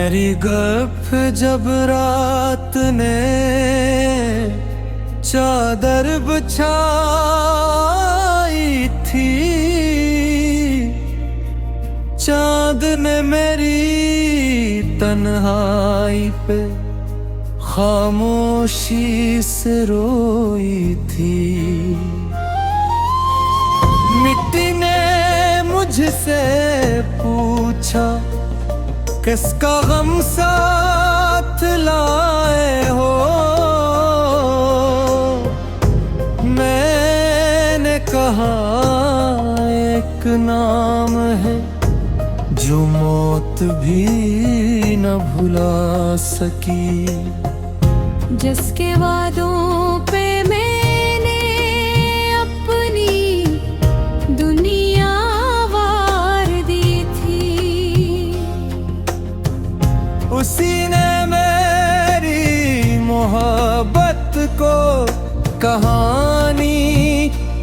मेरी गप जब रात ने चादर बिछाई थी, चांद ने मेरी तन्हाई पे खामोशी से रोई थी। मिट्टी ने मुझसे पूछा किसका गम साथ लाए हो। मैंने कहा एक नाम है जो मौत भी न भुला सकी, जिसके वादों पे मैंने अपनी दुनिया वार दी थी। उसी ने मेरी मोहब्बत को कहानी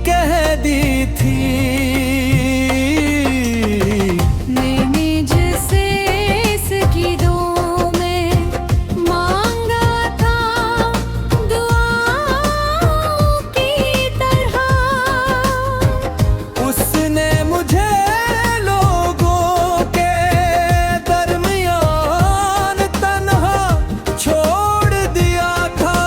कह दी थी। मैंने जिसे इसकी दुआ में मांगा था, दुआओं की तरह, उसने मुझे लोगों के दरमियान तन्हा छोड़ दिया था।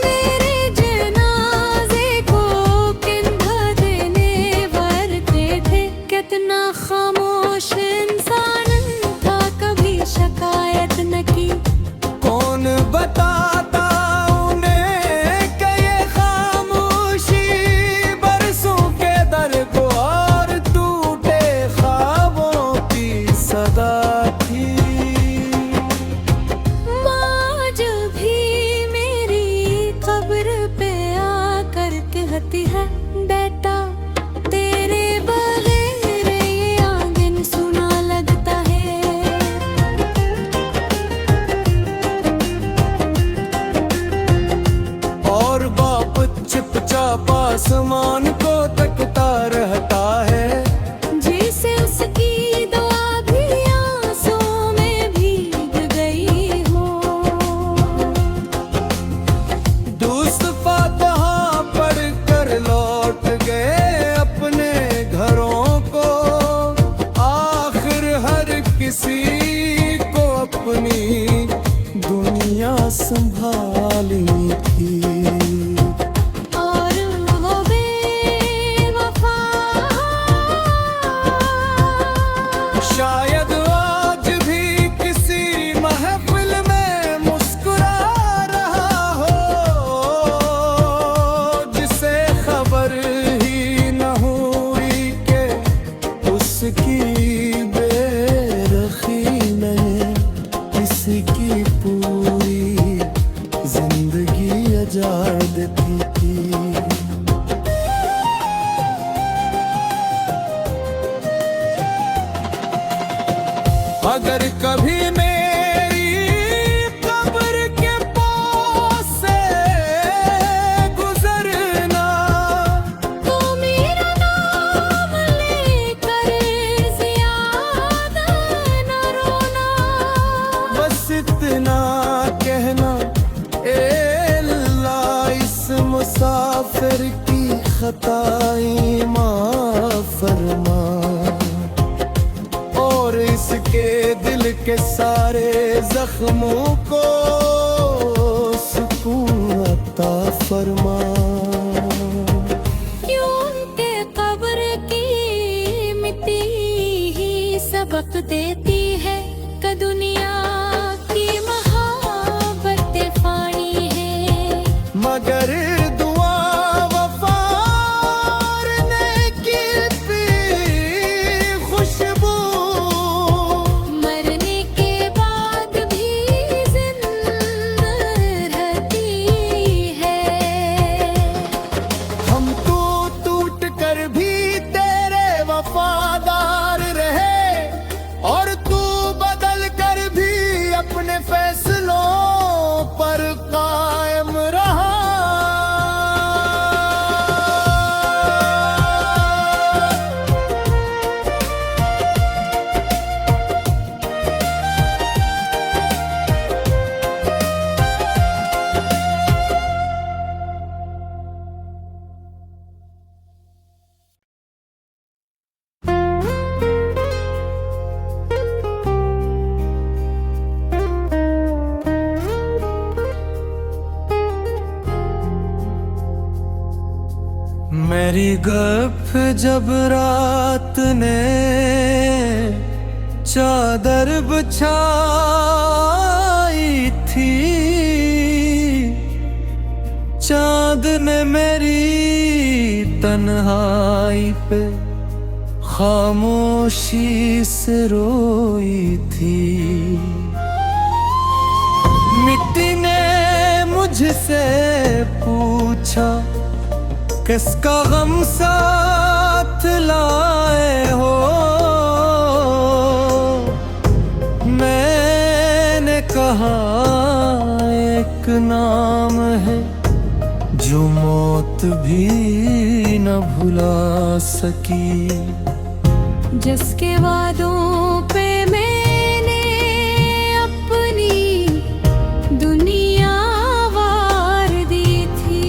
मेरे जनाजे को कंधा देने वरते थे। कितना खामोश इंसान था, कभी शिकायत न की। कौन बताता उन्हें कि ये खामोशी बरसों के दर को और टूटे ख्वाबों की सदा थी। माँ जो भी मेरी कब्र पे आकर कहती है, बेटा तेरे बगैर ये आंगन सुना लगता है। और बाप चुपचाप आसमान को तकता रहता है। जैसे उसकी दुआ भी आंसू में भीग गई हो। दोस्त फातिहा पढ़कर लौट गए अपने घरों को। आखिर हर किसी को अपनी दुनिया संभालनी थी। और वो बेवफा शायद आज भी किसी महफिल में मुस्कुरा रहा हो, जिसे खबर ही न हुई कि उसकी बेरखी ने किसकी पूरी जिंदगी आजाद थी। अगर कभी मेरी कब्र के पास से गुजरना, तो मेरा नाम लेकर ज़्यादा न रोना। बस इतना कहना ए अल्लाह इस मुसाफिर की खताएं माफ फरमा, और इसके दिल के सारे जख्मों को सुकून अता फरमा। क्यों उनके कब्र की मिट्टी ही सबक देती है कि दुनिया की मोहब्बत फानी है। मगर दुआ वफा और नेकी की खुशबू मरने के बाद भी जिंदा रहती है। हम तो टूट कर भी तेरे वफादार रहे, और मेरी गप जब रात ने चादर बिछाई थी, चांद ने मेरी तन्हाई पे खामोशी से रोई थी। मिट्टी ने मुझसे पूछा किसका गम साथ लाए हो, मैंने कहा एक नाम है जो मौत भी न भुला सकी। जिसके वादों पे मैंने अपनी दुनिया वार दी थी,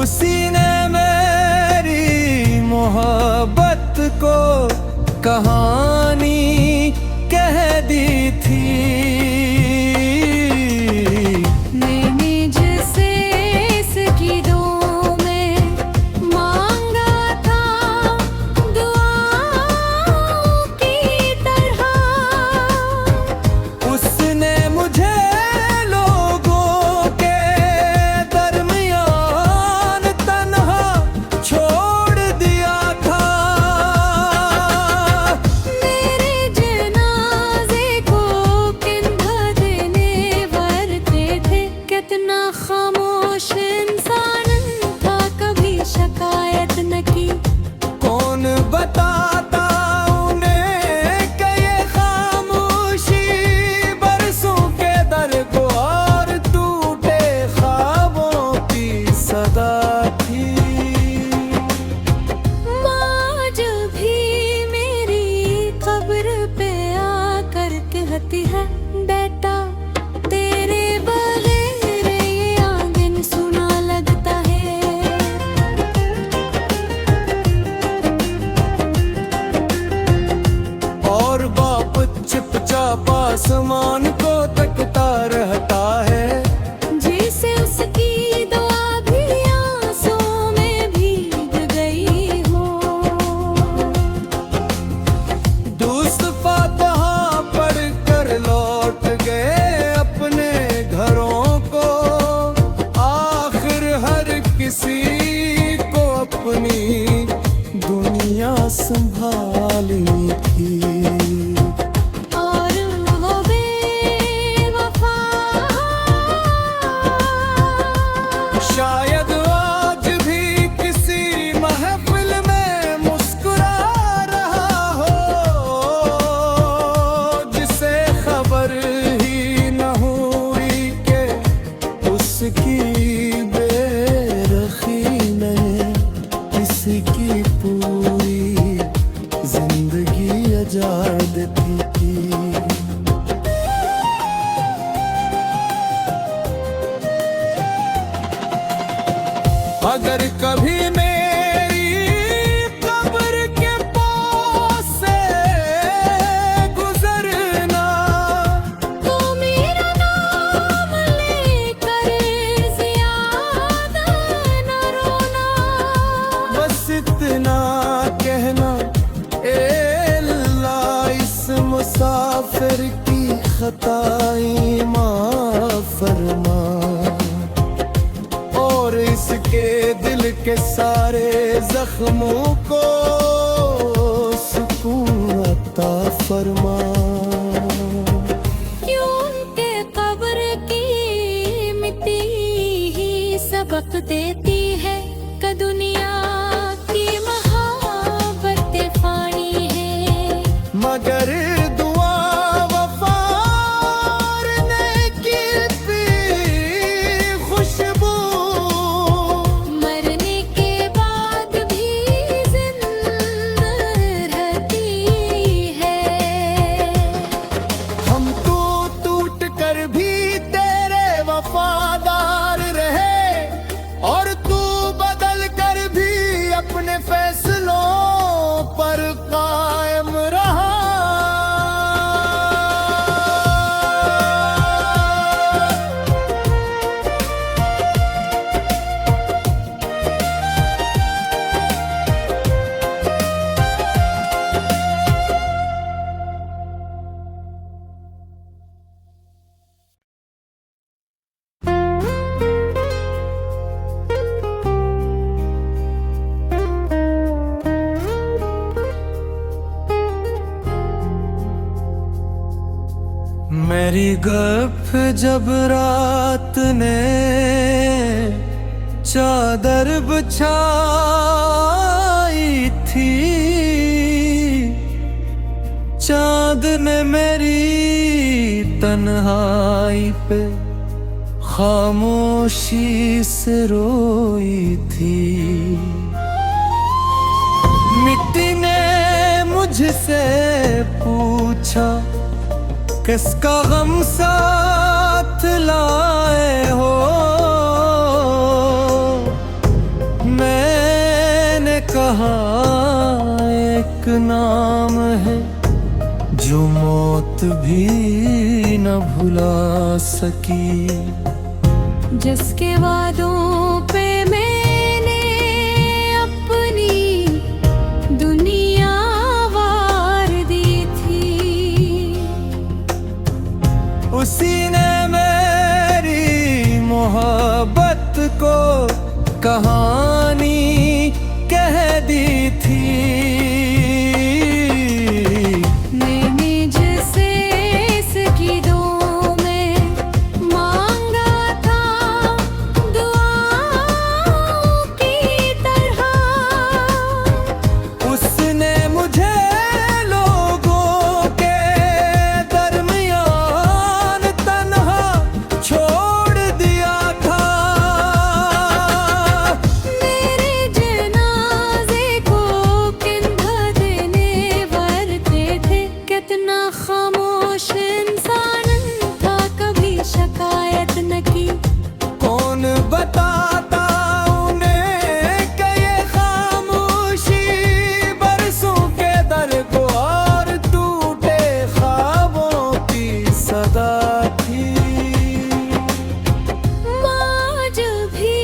उसी ने मेरी मोहब्बत को कहानी कह दी थी। मैंने जिसे इसकी दुआ में मांगा था दुआओं की तरह, उसने मुझे लोगों के दरमियान तन्हा छोड़ दिया था। मेरे जनाजे को कंधा देने वरते थे। कितना खामोश इंसान था, कभी शिकायत न की। कौन बताता उन्हें कि ये खामोशी बरसों के दर को और टूटे ख्वाबों की सदा थी। माँ जब भी मेरी कब्र पे आकर कहती है, बेटा तेरे बगैर ये आंगन सुना लगता है। और बाप चुपचाप आसमान को तकता रहता है। जैसे उसकी दुआ भी आंसू में भीग गई हो। दोस्त फातहा पढ़कर लौट गए अपने घरों को। आखिर हर किसी को अपनी दुनिया संभालनी थी। और वो बेवफा शायद आज भी किसी महफिल में मुस्कुरा रहा हो, जिसे खबर ही न हुई कि उसकी बेरखी ने किसकी पूरी जिंदगी आजाद थी। अगर कभी मेरी कब्र के पास से गुजरना, तो मेरा नाम लेकर ज़्यादा न रोना। बस इतना कहना ए अल्लाह इस मुसाफिर की खताएं माफ फरमा, और इसके दिल के सारे जख्मों को सुकून अता फरमा। क्यों उनके कब्र की मिट्टी ही सबक देती है कि दुनिया की मोहब्बत फानी है। मगर दुआ वफा और नेकी की खुशबू मरने के बाद भी जिंदा रहती है। हम तो टूट कर भी तेरे वफादार रहे, और मेरी गप जब रात ने चादर बिछाई थी, चांद ने मेरी तन्हाई पे खामोशी से रोई थी। मिट्टी ने मुझसे पूछा किसका गम साथ लाए हो, मैंने कहा एक नाम है जो मौत भी न भुला सकी। जिसके वादों पे मैंने अपनी दुनिया वार दी थी, उसी ने मेरी मोहब्बत को कहानी कह दी थी। मैंने जिसे इसकी दुआ में मांगा था दुआओं की तरह, उसने मुझे लोगों के दरमियान तन्हा छोड़ दिया था। मेरे जनाजे को कंधा देने वरते थे। कितना खामोश इंसान था, कभी शिकायत न की। कौन बताता उन्हें कि ये खामोशी बरसों के दर को और टूटे ख्वाबों की सदा थी। माँ जब भी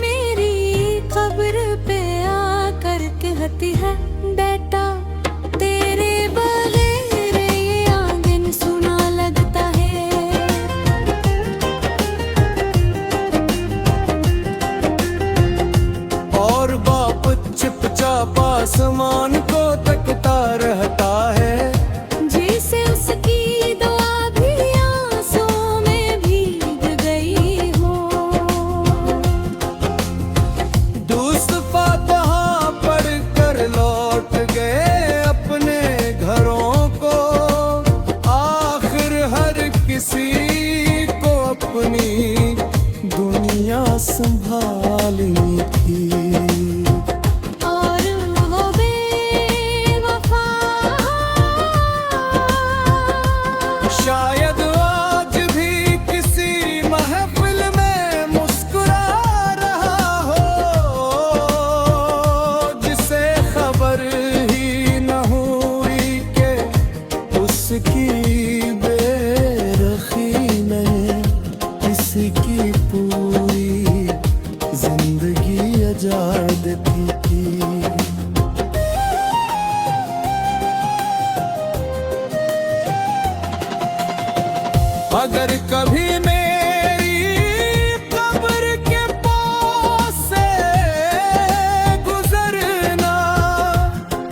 मेरी कब्र पे आकर कहती है, बेटा तेरे बगैर ये आंगन सुना लगता है। और बाप चुपचाप आसमान को तकता रहता है। जैसे उसकी दुआ भी आंसुओं में भीग गई हो। दोस्त फातहा पढ़ कर लौट गए अपने घरों को, आखिर हर किसी को अपनी दुनिया संभालनी थी। और वो बेवफा शायद आज भी किसी महफिल में मुस्कुरा रहा हो, जिसे खबर ही न हुई कि उसकी बेरखी ने इसकी पूरी जिंदगी आजाद थी। अगर कभी मेरी कब्र के पास से गुजरना,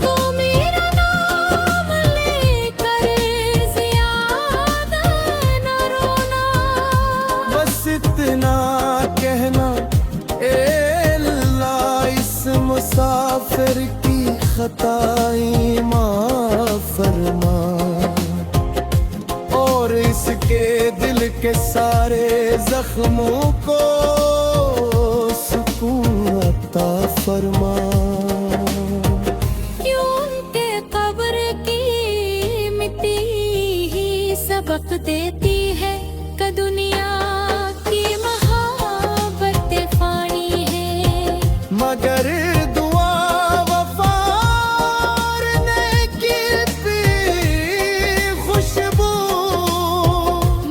तो मेरा नाम लेकर ज़्यादा न रोना। बस इतना कहना ए अल्लाह इस मुसाफिर की खताएं माफ फरमा, और इसके दिल के सारे जख्मों को सुकून अता फरमा। क्यों उनके कब्र की मिट्टी ही सबक देती है कि दुनिया की मोहब्बत फानी है। मगर दुआ वफा और नेकी की खुशबू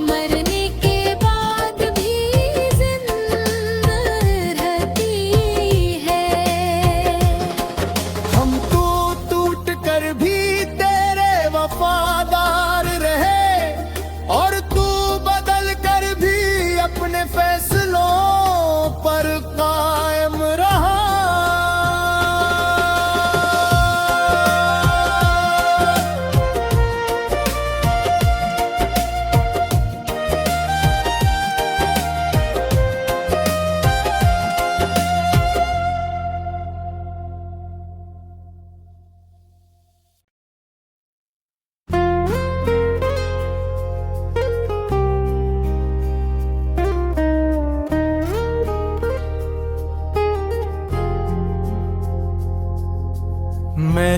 मरने के बाद भी जिंदा रहती है। हम तो टूट कर भी तेरे वफादार रहे, और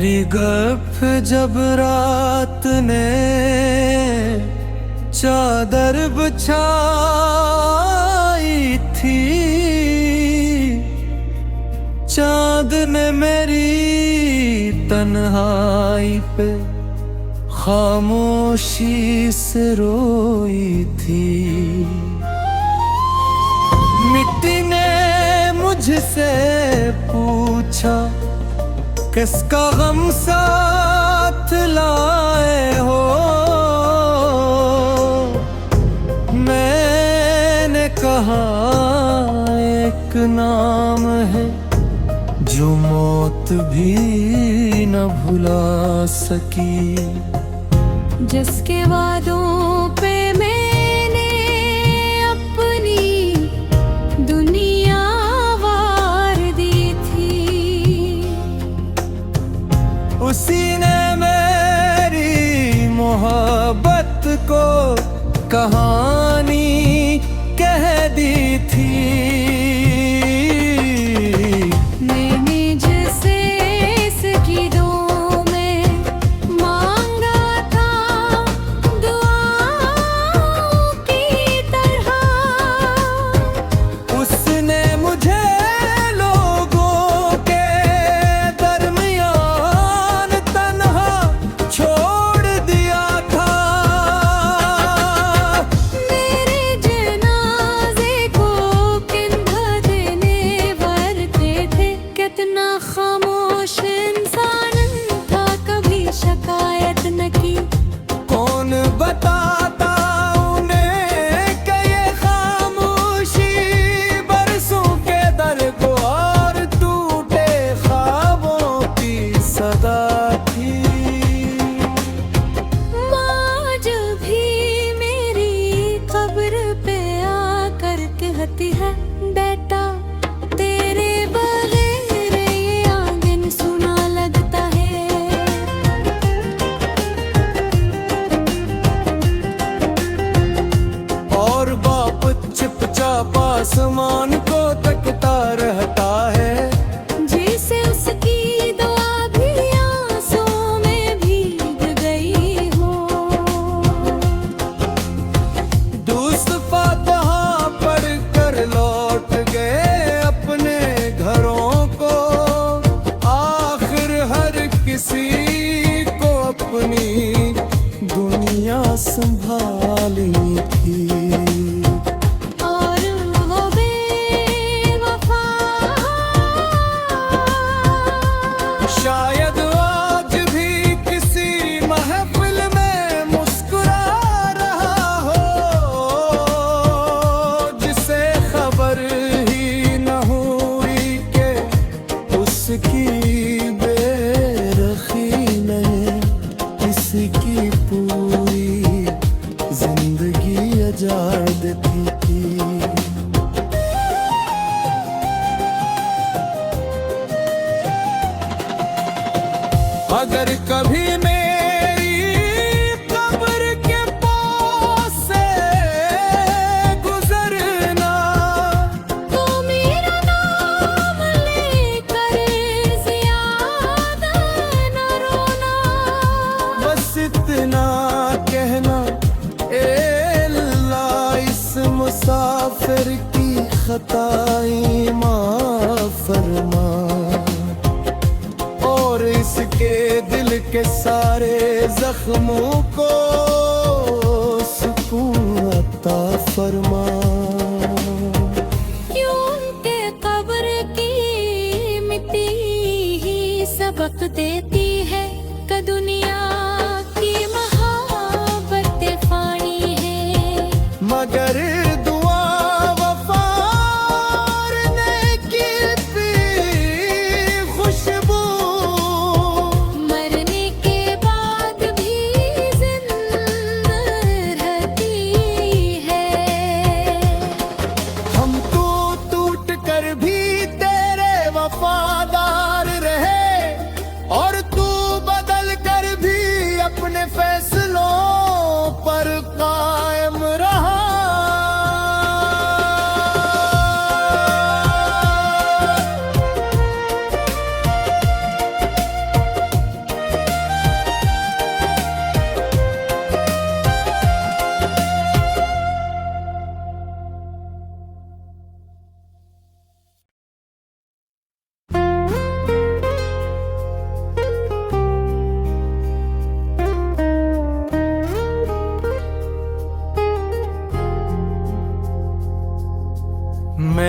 मेरी गप जब रात ने चादर बिछाई थी, चांद ने मेरी तन्हाई पे खामोशी से रोई थी। मिट्टी ने मुझसे पूछा किसका गम साथ लाए हो, मैंने कहा एक नाम है जो मौत भी न भुला सकी। जिसके वादों पे मैंने अपनी दुनिया वार दी थी, उसी ने मेरी मोहब्बत को कहानी कह दी थी। मैंने जिसे इसकी दुआ में मांगा था दुआओं की तरह, उसने मुझे लोगों के दरमियान तन्हा छोड़ दिया था। मेरे जनाजे को कंधा देने वर्ते थे, कितना खामोश इंसान था, कभी शिकायत न की। कौन बताता उन्हें कि ये खामोशी बरसों के दर को और टूटे ख्वाबों की सदा थी। माँ जब भी मेरी कब्र पे आकर कहती है, बेटा तेरे बगैर ये आंगन सुना लगता है। और बाप चुपचाप आसमान को तकता रहता है, जैसे उसकी दुआ भी आंसुओं में भीग गई हो। दोस्त फातहा पढ़ कर लौट गए अपने घरों को, आखिर हर किसी को अपनी दुनिया संभालनी थी। और वो बेवफा शायद आज भी किसी महफिल में मुस्कुरा रहा हो, जिसे खबर ही न हुई कि उसकी बेरखी ने इसकी पूरी जिंदगी आजाद थी। अगर कभी मेरी कब्र के पास से गुजरना, तो मेरा नाम लेकर ज़्यादा न रोना। बस इतना कहना ए अल्लाह इस मुसाफिर की खताएं माफ फरमा, और इसके दिल के सारे जख्मों को सुकून अता फरमा। क्यों उनके कब्र की मिट्टी ही सबक देती है कि दुनिया की मोहब्बत फानी है। मगर दुआ वफा और नेकी की खुशबू मरने के बाद भी जिंदा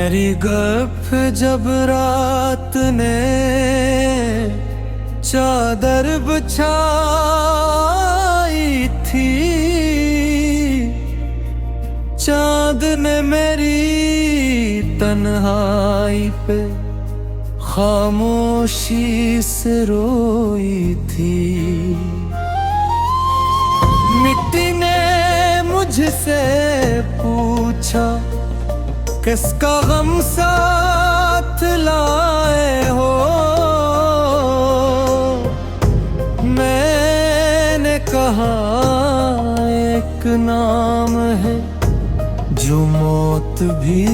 मेरी गप जब रात ने चादर बिछाई थी, चांद ने मेरी तन्हाई पे खामोशी से रोई थी। मिट्टी ने मुझसे पूछा किसका गम साथ लाए हो, मैंने कहा एक नाम है जो मौत भी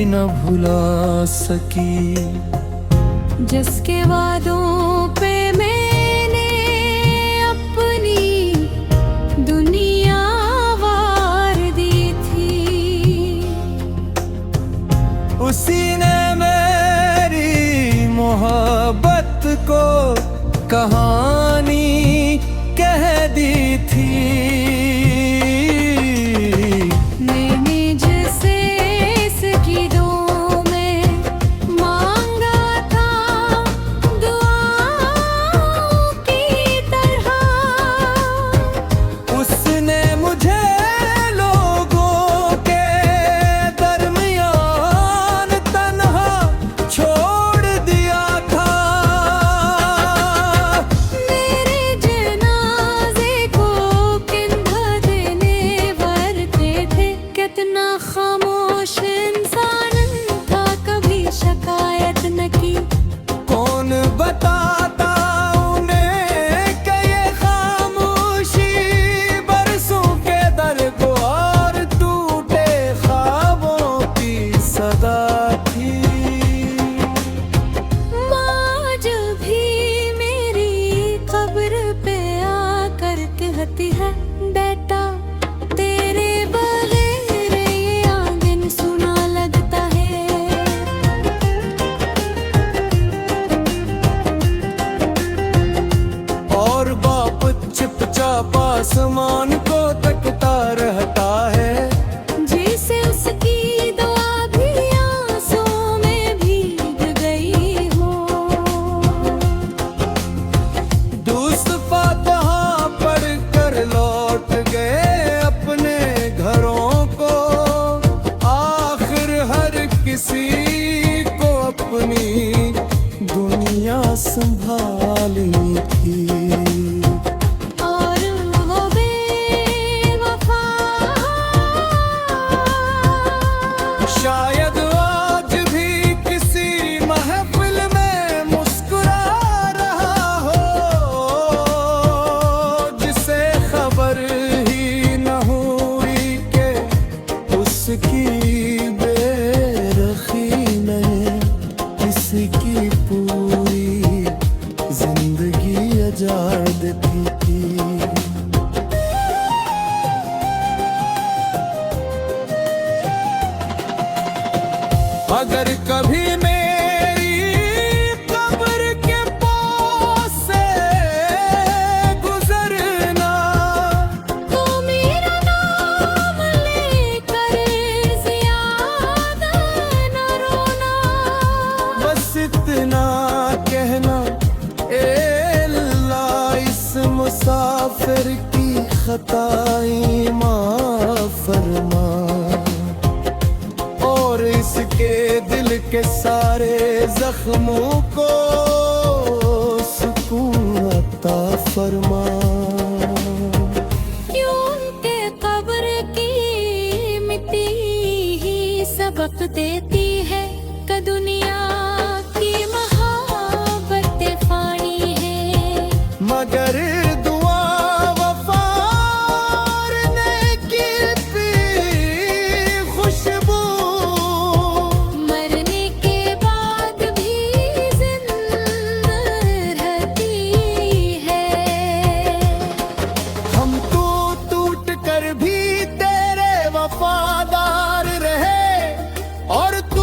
न भुला सकी। जिसके वादों पे मैंने अपनी दुनिया वार दी थी, उसी ने मेरी मोहब्बत को कहानी कह दी थी। मैंने जिसे इसकी दुआ में मांगा था दुआओं की तरह, उसने मुझे लोगों के दरमियान तन्हा छोड़ दिया था। मेरे जनाजे को कंधा देने वर्ते थे। कितना खामोश इंसान था, कभी शिकायत न की। कौन बताता उन्हें कि ये खामोशी बरसों के दर्द और टूटे ख्वाबों की सदा थी। माँ जब भी मेरी कब्र पे आकर कहती है बेटा तेरे बगैर ये आंगन सुना लगता है। और बाप चुपचाप आसमान को तकता रहता है, जैसे उसकी दुआ भी आंसुओं में भीग गई हो। दोस्त फातिहा पढ़ कर लौट गए अपने घरों को। आखिर हर किसी को अपनी दुनिया संभालनी थी। और वो बेवफा शायद आज भी किसी महफिल में मुस्कुरा रहा हो, जिसे खबर ही न हुई कि उसकी बेरखी ने इसकी पूरी जिंदगी उजाड़ दी थी। अगर कभी मेरी कब्र के पास से गुजरना, तो मेरा नाम लेकर ज़्यादा न रोना। बस इतना कहना ए अल्लाह इस मुसाफिर की खताएं माफ फरमा, और इसके दिल के सारे जख्मों को सुकून अता फरमा। क्योंकि कब्र की मिट्टी ही सबक देती है कि दुनिया की मोहब्बत फानी है। मगर दुआ वफा और नेकी की खुशबू मरने के बाद भी जिंदा रहती है। हम तो टूट कर भी तेरे वफादार रहे, और तू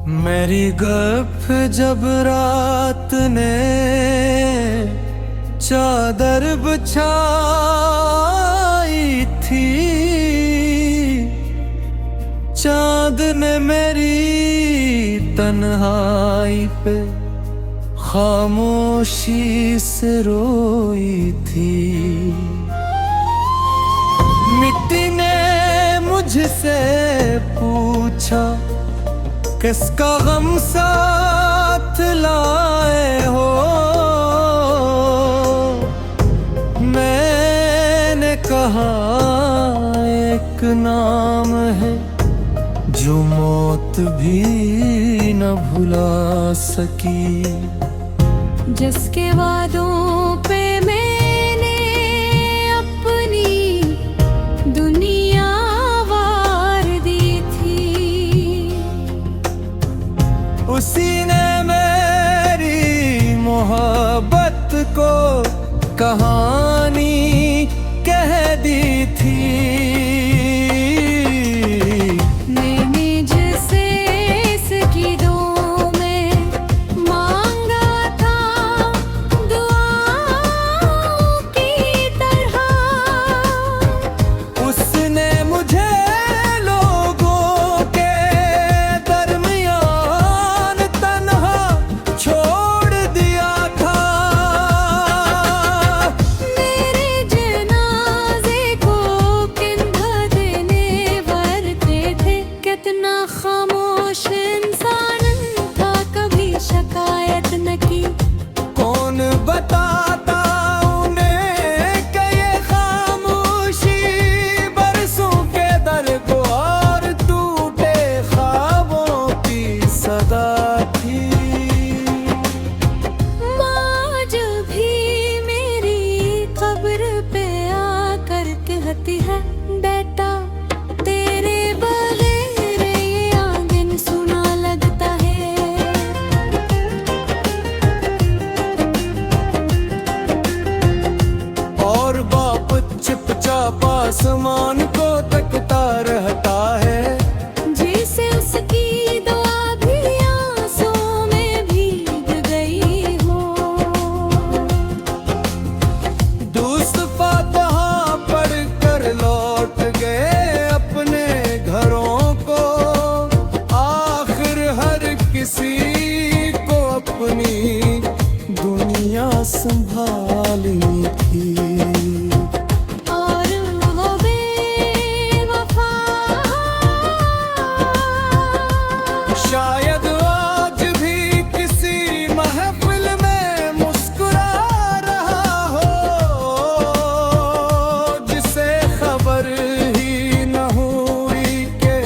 मेरी गप जब रात ने चादर बिछाई थी, चांद ने मेरी तन्हाई पे खामोशी से रोई थी। मिट्टी ने मुझसे पूछा, किसका गम साथ लाए हो? मैंने कहा एक नाम है जो मौत भी न भुला सकी। जिसके वादों पे मैंने अपनी दुनिया वार दी थी, उसी ने मेरी मोहब्बत को कहानी कह दी थी। मैंने जिसे इसकी दुआ में मांगा था, दुआओं की तरह, उसने मुझे लोगों के दरमियान तन्हा छोड़ दिया था। मेरे जनाजे को कंधा देने भरते थे। कितना खामोश इंसान था, कभी शिकायत न की। कौन बताता उन्हें कि ये खामोशी बरसों के दर को और टूटे ख्वाबों की सदा थी। माँ जब भी मेरी कब्र पे आकर कहती है, बेटा तेरे बगैर ये आंगन सुना लगता है। और बाप चुपचाप आसमान को तकता रहता है, जैसे उसकी दुआ भी आंसुओं में भीग गई हो। दोस्त फातहा पढ़ कर लौट गए अपने घरों को। आखिर हर किसी को अपनी दुनिया संभालनी थी। और वो बेवफा शायद आज भी किसी महफिल में मुस्कुरा रहा हो, जिसे खबर ही न हुई कि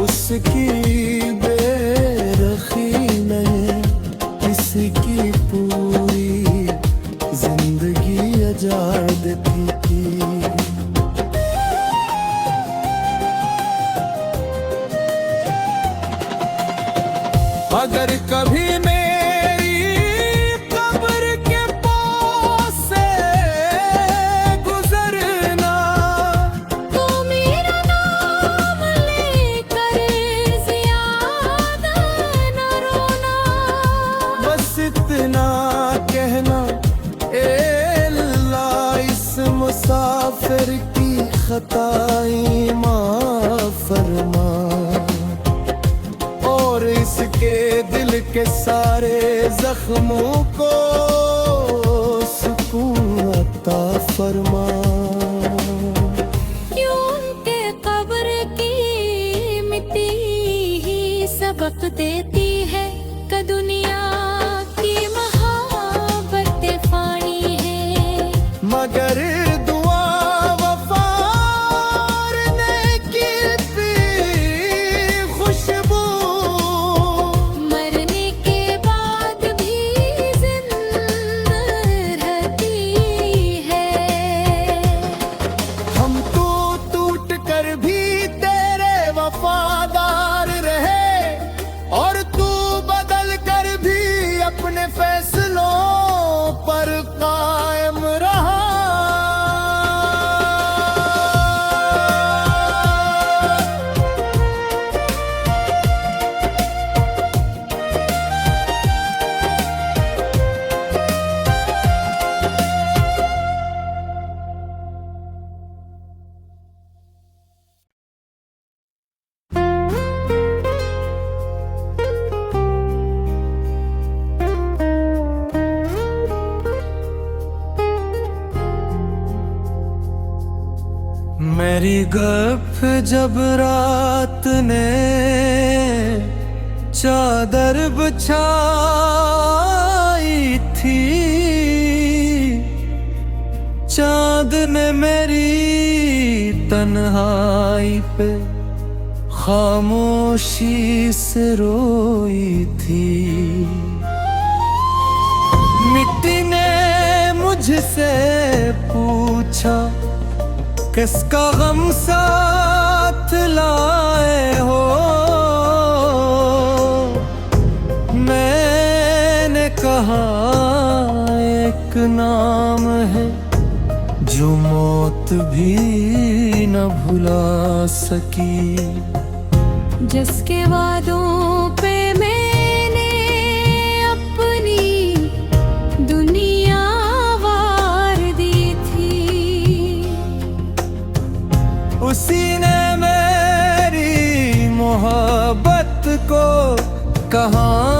उसकी बेरखी ने इसकी पूरी जिंदगी उजाड़ दी थी। अगर कभी मेरी कब्र के पास से गुजरना, तो मेरा नाम लेकर ज़्यादा न रोना। बस इतना कहना, ए अल्लाह इस मुसाफिर की खताएं माफ फरमा, और इसके दिल के सारे जख्मों को सुकून अता फरमा। क्यों के कब्र की मिट्टी ही सबक देती है कि दुनिया की मोहब्बत फानी है। मगर दुआ वफा और नेकी की खुशबू मरने के बाद भी जिंदा रहती है। हम तो टूट कर भी तेरे वफादार रहे, और तू बदल कर भी अपने फैसलों पर कायम रहा। मेरी गप जब रात ने चादर बिछाई थी, चांद ने मेरी तन्हाई पे खामोशी से रोई थी। मिट्टी ने मुझसे पूछा, किसका गम साथ लाए हो? मैंने कहा एक नाम है जो मौत भी न भुला सकी। जिसके वादों पे मैंने अपनी दुनिया वार दी थी, उसी ने मेरी मोहब्बत को कहाँ